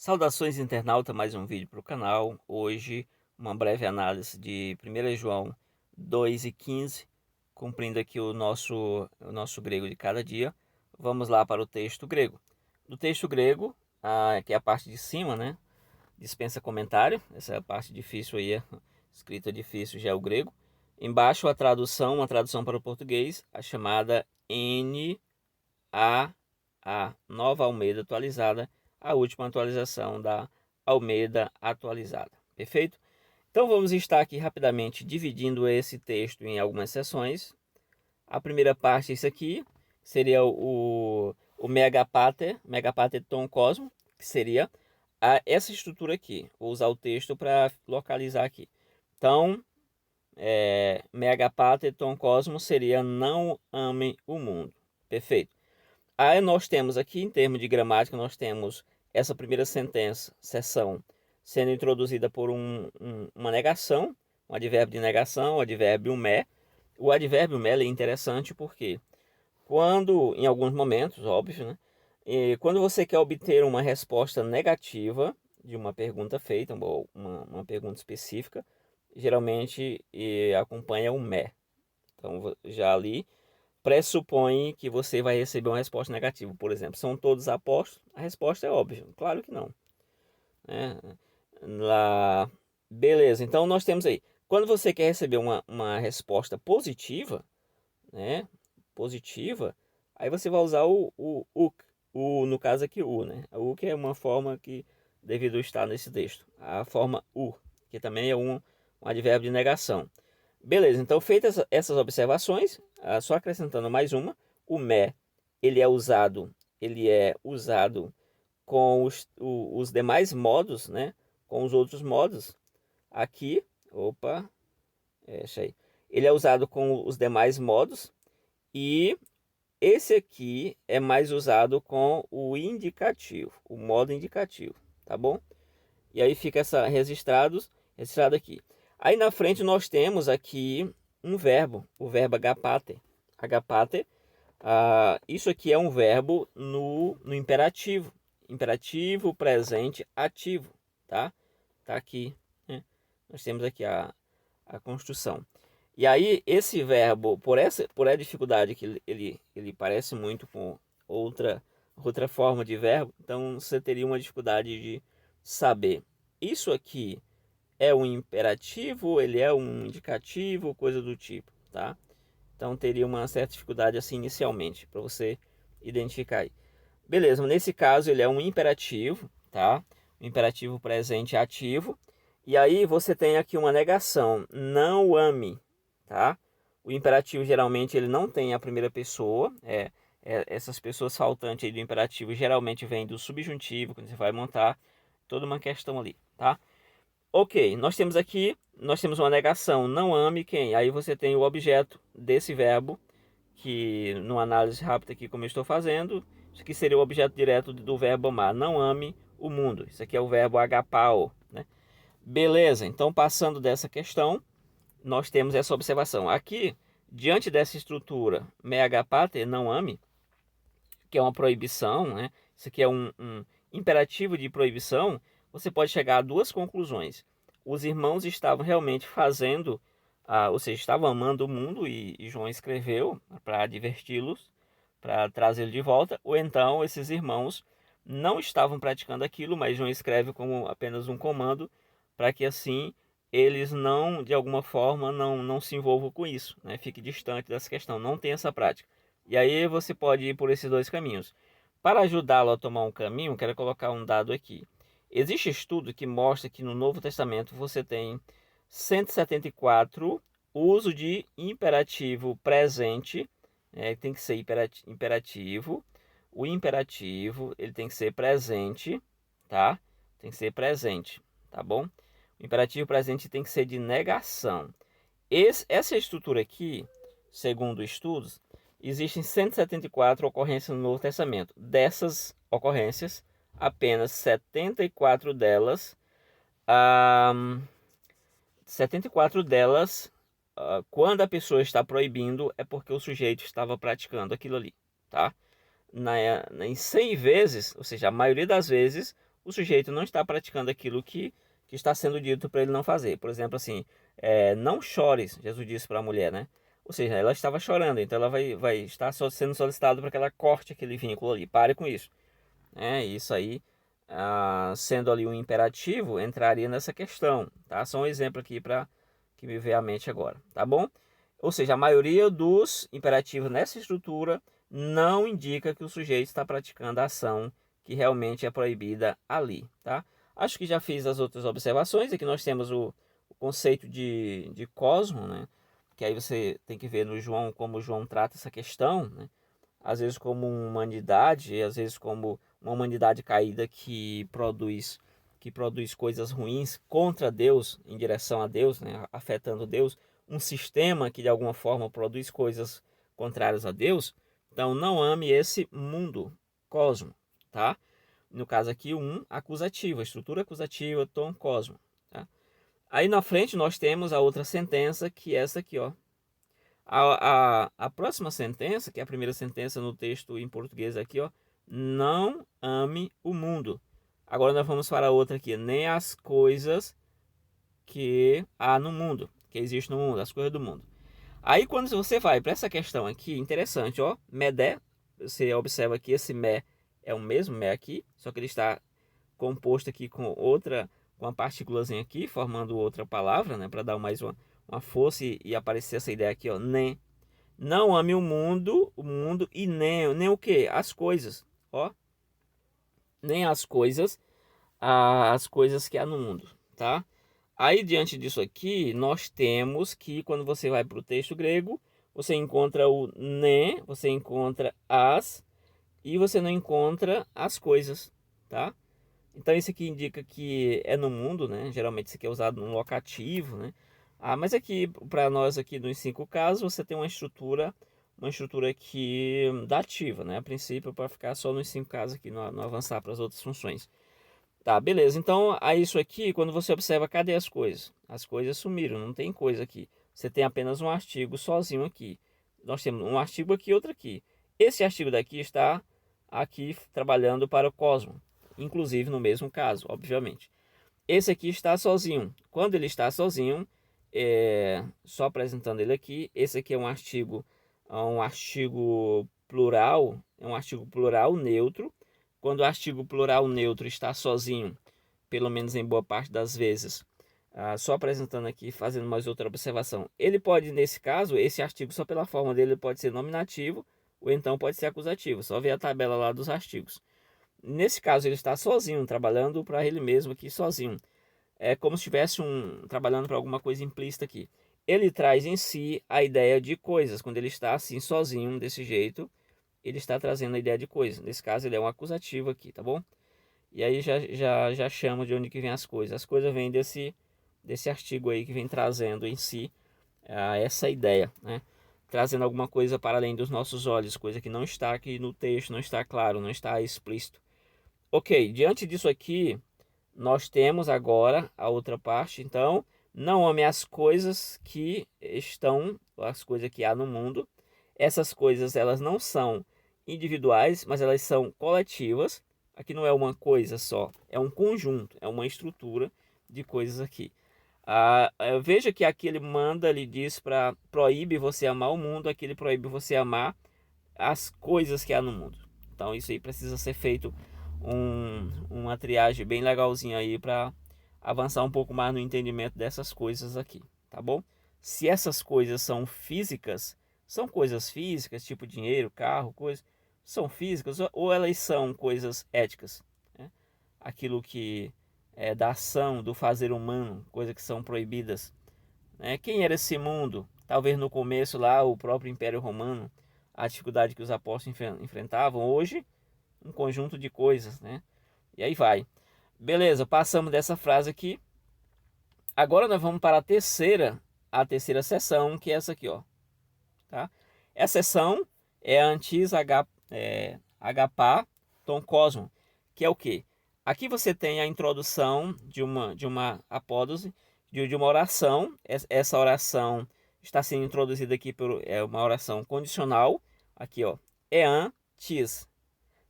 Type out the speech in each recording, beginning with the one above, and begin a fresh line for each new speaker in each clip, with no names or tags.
Saudações, internauta, mais um vídeo para o canal. Hoje uma breve análise de 1 João 2:15, cumprindo aqui o nosso grego de cada dia. Vamos lá para o texto grego. No texto grego, que é a parte de cima, né, dispensa comentário. Essa é a parte difícil aí, escrita difícil já é o grego. Embaixo a tradução, uma tradução para o português, a chamada NAA, Nova Almeida Atualizada, a última atualização da Almeida Atualizada. Perfeito? Então vamos estar aqui rapidamente dividindo esse texto em algumas seções. A primeira parte é isso aqui, seria o Megapater Tom Cosmo, que seria essa estrutura aqui. Vou usar o texto para localizar aqui. Então, Megapater Tom Cosmo seria não amem o mundo. Perfeito. Aí nós temos aqui, em termos de gramática, nós temos essa primeira seção sendo introduzida por uma negação, um advérbio de negação, o advérbio me. O advérbio me é interessante porque quando, em alguns momentos, óbvio, né? Quando você quer obter uma resposta negativa de uma pergunta feita, uma pergunta específica, geralmente acompanha o me. Então, já ali pressupõe que você vai receber uma resposta negativa. Por exemplo, são todos apóstolos? A resposta é óbvia. Claro que não. Né? Lá, beleza, então nós temos aí. Quando você quer receber uma resposta positiva, né? Positiva, aí você vai usar no caso aqui, né? O que é uma forma que, devido estar nesse texto, a forma que também é um advérbio de negação. Beleza, então feitas essas observações, só acrescentando mais uma, o me ele é usado com os demais modos, né? Com os outros modos. Aqui, opa, deixa aí. Ele é usado com os demais modos e esse aqui é mais usado com o indicativo, o modo indicativo, tá bom? E aí fica registrado aqui. Aí na frente nós temos aqui um verbo, o verbo agapater. Agapater, isso aqui é um verbo no imperativo. Imperativo presente ativo, tá? Tá aqui, né? Nós temos aqui a construção. E aí esse verbo, por a dificuldade que ele parece muito com outra forma de verbo, então você teria uma dificuldade de saber. Isso aqui é um imperativo, ele é um indicativo, coisa do tipo, tá? Então teria uma certa dificuldade assim inicialmente para você identificar aí. Beleza, nesse caso ele é um imperativo, tá? Um imperativo presente ativo. E aí você tem aqui uma negação, não ame, tá? O imperativo geralmente ele não tem a primeira pessoa, essas pessoas faltantes aí do imperativo geralmente vêm do subjuntivo, quando você vai montar toda uma questão ali, tá? Ok, nós temos uma negação, não ame quem? Aí você tem o objeto desse verbo, que numa análise rápida aqui como eu estou fazendo, isso aqui seria o objeto direto do verbo amar, não ame o mundo. Isso aqui é o verbo agapao, né? Beleza, então passando dessa questão, nós temos essa observação. Aqui, diante dessa estrutura, me agapater, não ame, que é uma proibição, né? Isso aqui é um imperativo de proibição. Você pode chegar a duas conclusões. Os irmãos estavam realmente fazendo, ou seja, estavam amando o mundo e João escreveu para adverti-los, para trazê-lo de volta, ou então esses irmãos não estavam praticando aquilo, mas João escreve como apenas um comando para que assim eles não, de alguma forma, não se envolvam com isso, né? Fique distante dessa questão, não tem essa prática. E aí você pode ir por esses dois caminhos. Para ajudá-lo a tomar um caminho, quero colocar um dado aqui. Existe estudo que mostra que no Novo Testamento você tem 174 uso de imperativo presente, tem que ser imperativo. O imperativo ele tem que ser presente, tá? Tem que ser presente, tá bom? O imperativo presente tem que ser de negação. Essa estrutura aqui, segundo estudos, existem 174 ocorrências no Novo Testamento. Dessas ocorrências, apenas 74 delas, 74 delas, quando a pessoa está proibindo, é porque o sujeito estava praticando aquilo ali, tá? Em 100 vezes, ou seja, a maioria das vezes, o sujeito não está praticando aquilo que está sendo dito para ele não fazer. Por exemplo, assim, não chores, Jesus disse para a mulher, né? Ou seja, ela estava chorando, então ela vai estar sendo solicitada para que ela corte aquele vínculo ali. Pare com isso. Isso aí, sendo ali um imperativo, entraria nessa questão, tá? Só um exemplo aqui para que me veio à mente agora, tá bom? Ou seja, a maioria dos imperativos nessa estrutura não indica que o sujeito está praticando a ação que realmente é proibida ali, tá? Acho que já fiz as outras observações. Aqui nós temos o conceito de cosmo, né? Que aí você tem que ver no João como o João trata essa questão, né? Às vezes como uma humanidade, às vezes como uma humanidade caída que produz coisas ruins contra Deus, em direção a Deus, né, afetando Deus, um sistema que de alguma forma produz coisas contrárias a Deus. Então não ame esse mundo, cosmo, tá? No caso aqui, acusativo, a estrutura acusativa, tom cosmo, tá? Aí na frente nós temos a outra sentença, que é essa aqui, ó. A próxima sentença, que é a primeira sentença no texto em português aqui, ó, não ame o mundo. Agora nós vamos para a outra aqui, nem as coisas que há no mundo, que existem no mundo, as coisas do mundo. Aí quando você vai para essa questão aqui, interessante, ó, medé, você observa que esse mé é o mesmo mé aqui, só que ele está composto aqui com uma partículazinha aqui, formando outra palavra, né, para dar mais uma força e aparecer essa ideia aqui, ó, nem. Não ame o mundo e nem o que? As coisas, ó. Nem as coisas que há no mundo, tá? Aí diante disso aqui, nós temos que quando você vai para o texto grego, você encontra o ne, você encontra as e você não encontra as coisas, tá? Então isso aqui indica que é no mundo, né? Geralmente isso aqui é usado num locativo, né? Mas aqui, para nós aqui nos 5 casos, você tem uma estrutura aqui dativa, né? A princípio, para ficar só nos 5 casos aqui, não avançar para as outras funções. Tá, beleza. Então, a isso aqui, quando você observa, cadê as coisas? As coisas sumiram, não tem coisa aqui. Você tem apenas um artigo sozinho aqui. Nós temos um artigo aqui e outro aqui. Esse artigo daqui está aqui trabalhando para o cosmo, inclusive no mesmo caso, obviamente. Esse aqui está sozinho. Quando ele está sozinho, só apresentando ele aqui, esse aqui é um artigo plural, é um artigo plural neutro. Quando o artigo plural neutro está sozinho, pelo menos em boa parte das vezes, só apresentando aqui, fazendo mais outra observação, ele pode, nesse caso, esse artigo, só pela forma dele, pode ser nominativo ou então pode ser acusativo. Só ver a tabela lá dos artigos. Nesse caso, ele está sozinho, trabalhando para ele mesmo aqui, sozinho. É como se estivesse trabalhando para alguma coisa implícita aqui. Ele traz em si a ideia de coisas. Quando ele está assim, sozinho, desse jeito, ele está trazendo a ideia de coisas. Nesse caso, ele é um acusativo aqui, tá bom? E aí já chama de onde que vem as coisas. As coisas vêm desse artigo aí que vem trazendo em si essa ideia, né? Trazendo alguma coisa para além dos nossos olhos, coisa que não está aqui no texto, não está claro, não está explícito. Ok, diante disso aqui, nós temos agora a outra parte. Então, não ame as coisas que estão, as coisas que há no mundo. Essas coisas, elas não são individuais, mas elas são coletivas. Aqui não é uma coisa só, é um conjunto, é uma estrutura de coisas aqui. Veja que aqui ele manda, ele diz para proíbe você amar o mundo, aqui ele proíbe você amar as coisas que há no mundo. Então isso aí precisa ser feito uma triagem bem legalzinha aí para avançar um pouco mais no entendimento dessas coisas aqui, tá bom? Se essas coisas são coisas físicas, tipo dinheiro, carro, coisas, são físicas ou elas são coisas éticas, né? Aquilo que é da ação, do fazer humano, coisas que são proibidas, né? Quem era esse mundo? Talvez no começo lá o próprio Império Romano, a dificuldade que os apóstolos enfrentavam. Hoje, um conjunto de coisas, né? E aí vai. Beleza, passamos dessa frase aqui. Agora nós vamos para a terceira seção, que é essa aqui, ó. Tá? Essa seção é a antis agapá tom cosmo, que é o quê? Aqui você tem a introdução de uma apódose, de uma oração. Essa oração está sendo introduzida aqui por uma oração condicional. Aqui, ó, ean tis.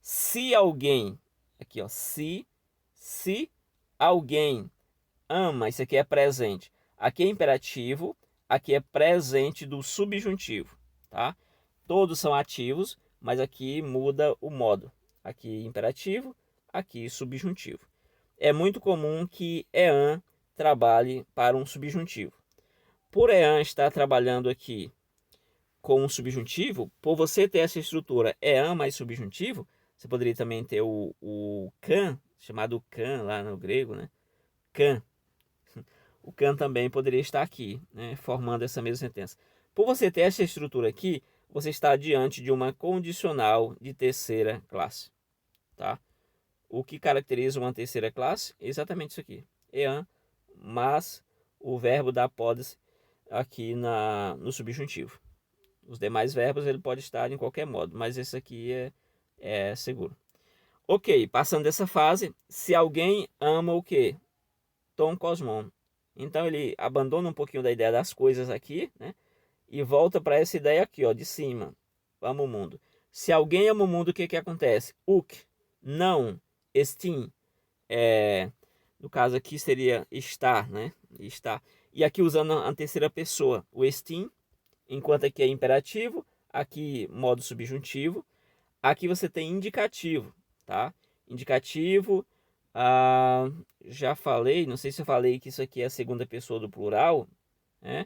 Se alguém, aqui ó, se Se alguém ama, isso aqui é presente. Aqui é imperativo, aqui é presente do subjuntivo, tá? Todos são ativos, mas aqui muda o modo. Aqui imperativo, aqui subjuntivo. É muito comum que EAN trabalhe para um subjuntivo. Por EAN estar trabalhando aqui com um subjuntivo, por você ter essa estrutura EAN mais subjuntivo, você poderia também ter o can, chamado can lá no grego, né? Can. O can também poderia estar aqui, né? Formando essa mesma sentença. Por você ter essa estrutura aqui, você está diante de uma condicional de terceira classe, tá? O que caracteriza uma terceira classe? Exatamente isso aqui. EAN, mas o verbo da apódese aqui no subjuntivo. Os demais verbos ele pode estar em qualquer modo, mas esse aqui é seguro. Ok, passando dessa fase, se alguém ama o quê? Tom Cosmon. Então ele abandona um pouquinho da ideia das coisas aqui, né? E volta para essa ideia aqui, ó, de cima. Ama o mundo. Se alguém ama o mundo, o que que acontece? Uk, não, estim. No caso aqui seria estar, né? Estar. E aqui usando a terceira pessoa, o estim, enquanto aqui é imperativo, aqui modo subjuntivo. Aqui você tem indicativo, tá? Indicativo, já falei, não sei se eu falei que isso aqui é a segunda pessoa do plural, né?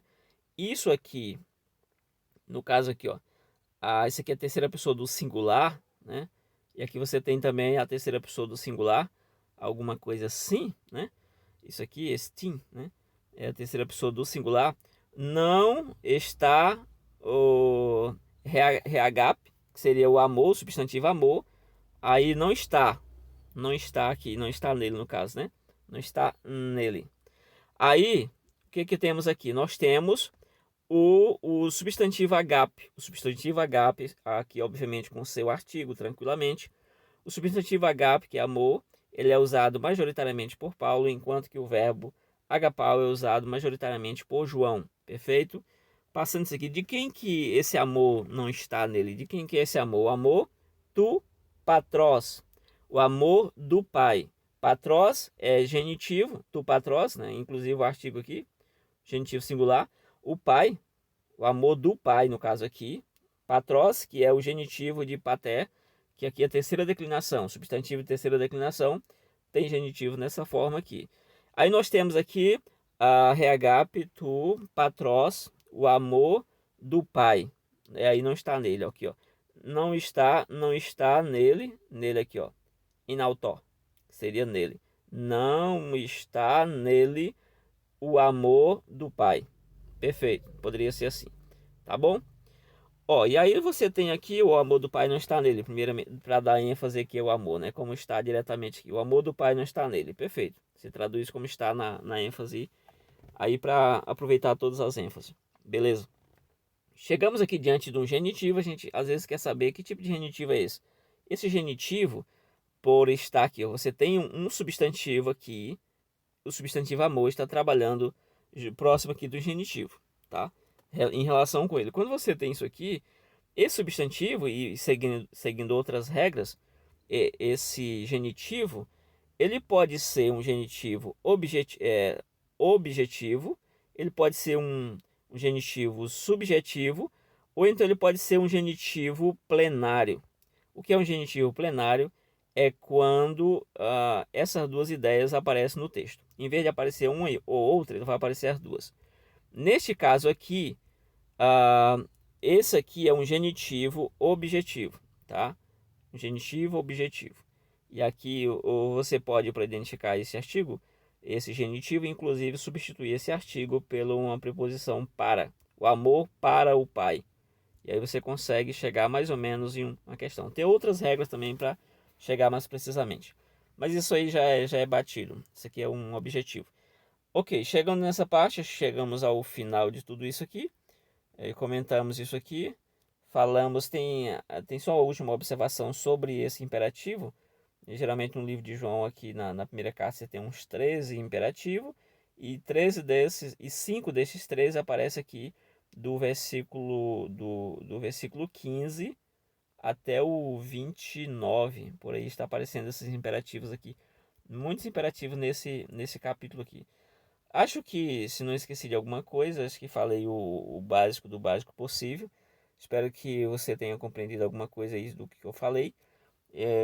Isso aqui, no caso aqui, ó, isso aqui é a terceira pessoa do singular, né? E aqui você tem também a terceira pessoa do singular, alguma coisa assim, né? Isso aqui, estim, né? É a terceira pessoa do singular. Não está o RH, que seria o amor, o substantivo amor. Aí não está. Não está aqui, não está nele no caso, né? Não está nele. Aí, o que que temos aqui? Nós temos o substantivo agape. O substantivo agape, aqui obviamente com seu artigo, tranquilamente. O substantivo agape, que é amor, ele é usado majoritariamente por Paulo, enquanto que o verbo agapau é usado majoritariamente por João. Perfeito? Passando isso aqui, de quem que esse amor não está nele? De quem que é esse amor? O amor do patrós. O amor do pai. Patrós é genitivo, tu patrós, né? Inclusive o artigo aqui, genitivo singular. O pai, o amor do pai, no caso aqui. Patrós, que é o genitivo de pater, que aqui é a terceira declinação, substantivo de terceira declinação, tem genitivo nessa forma aqui. Aí nós temos aqui a rehagap, tu, patrós, o amor do pai. Aí não está nele, aqui, ó. Não está nele aqui, ó. In autor, seria nele. Não está nele o amor do pai. Perfeito, poderia ser assim, tá bom? Ó, e aí você tem aqui o amor do pai não está nele, primeiramente, para dar ênfase aqui ao amor, né? Como está diretamente aqui. O amor do pai não está nele, perfeito. Você traduz como está na ênfase aí para aproveitar todas as ênfases. Beleza? Chegamos aqui diante de um genitivo, a gente às vezes quer saber que tipo de genitivo é esse. Esse genitivo, por estar aqui, ó, você tem um substantivo aqui, o substantivo amor está trabalhando próximo aqui do genitivo, tá? Em relação com ele. Quando você tem isso aqui, esse substantivo, e seguindo outras regras, esse genitivo, ele pode ser um genitivo objetivo, ele pode ser um genitivo subjetivo, ou então ele pode ser um genitivo plenário. O que é um genitivo plenário? É quando essas duas ideias aparecem no texto. Em vez de aparecer uma ou outra, ele vai aparecer as duas. Neste caso aqui, esse aqui é um genitivo objetivo, tá? Um genitivo objetivo. E aqui você pode, para identificar esse artigo, esse genitivo, inclusive substituir esse artigo por uma preposição para. O amor para o pai. E aí você consegue chegar mais ou menos em uma questão. Tem outras regras também para chegar mais precisamente. Mas isso aí já é batido. Isso aqui é um objetivo. Ok, chegando nessa parte, chegamos ao final de tudo isso aqui. Comentamos isso aqui. Falamos, tem só a última observação sobre esse imperativo. Geralmente no livro de João aqui na primeira carta você tem uns 13 imperativos. E 13 desses, e 5 desses 13 aparece aqui do versículo 15 até o 29, por aí está aparecendo esses imperativos aqui muitos imperativos nesse capítulo aqui. Acho que, se não esqueci de alguma coisa, acho que falei o básico do básico possível. Espero que você tenha compreendido alguma coisa aí do que eu falei.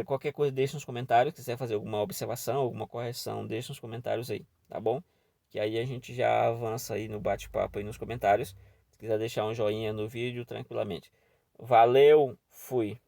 Qualquer coisa deixe nos comentários. Se quiser fazer alguma observação, alguma correção, deixe nos comentários aí, tá bom? Que aí a gente já avança aí no bate-papo aí nos comentários. Se quiser deixar um joinha no vídeo, tranquilamente. Valeu, fui!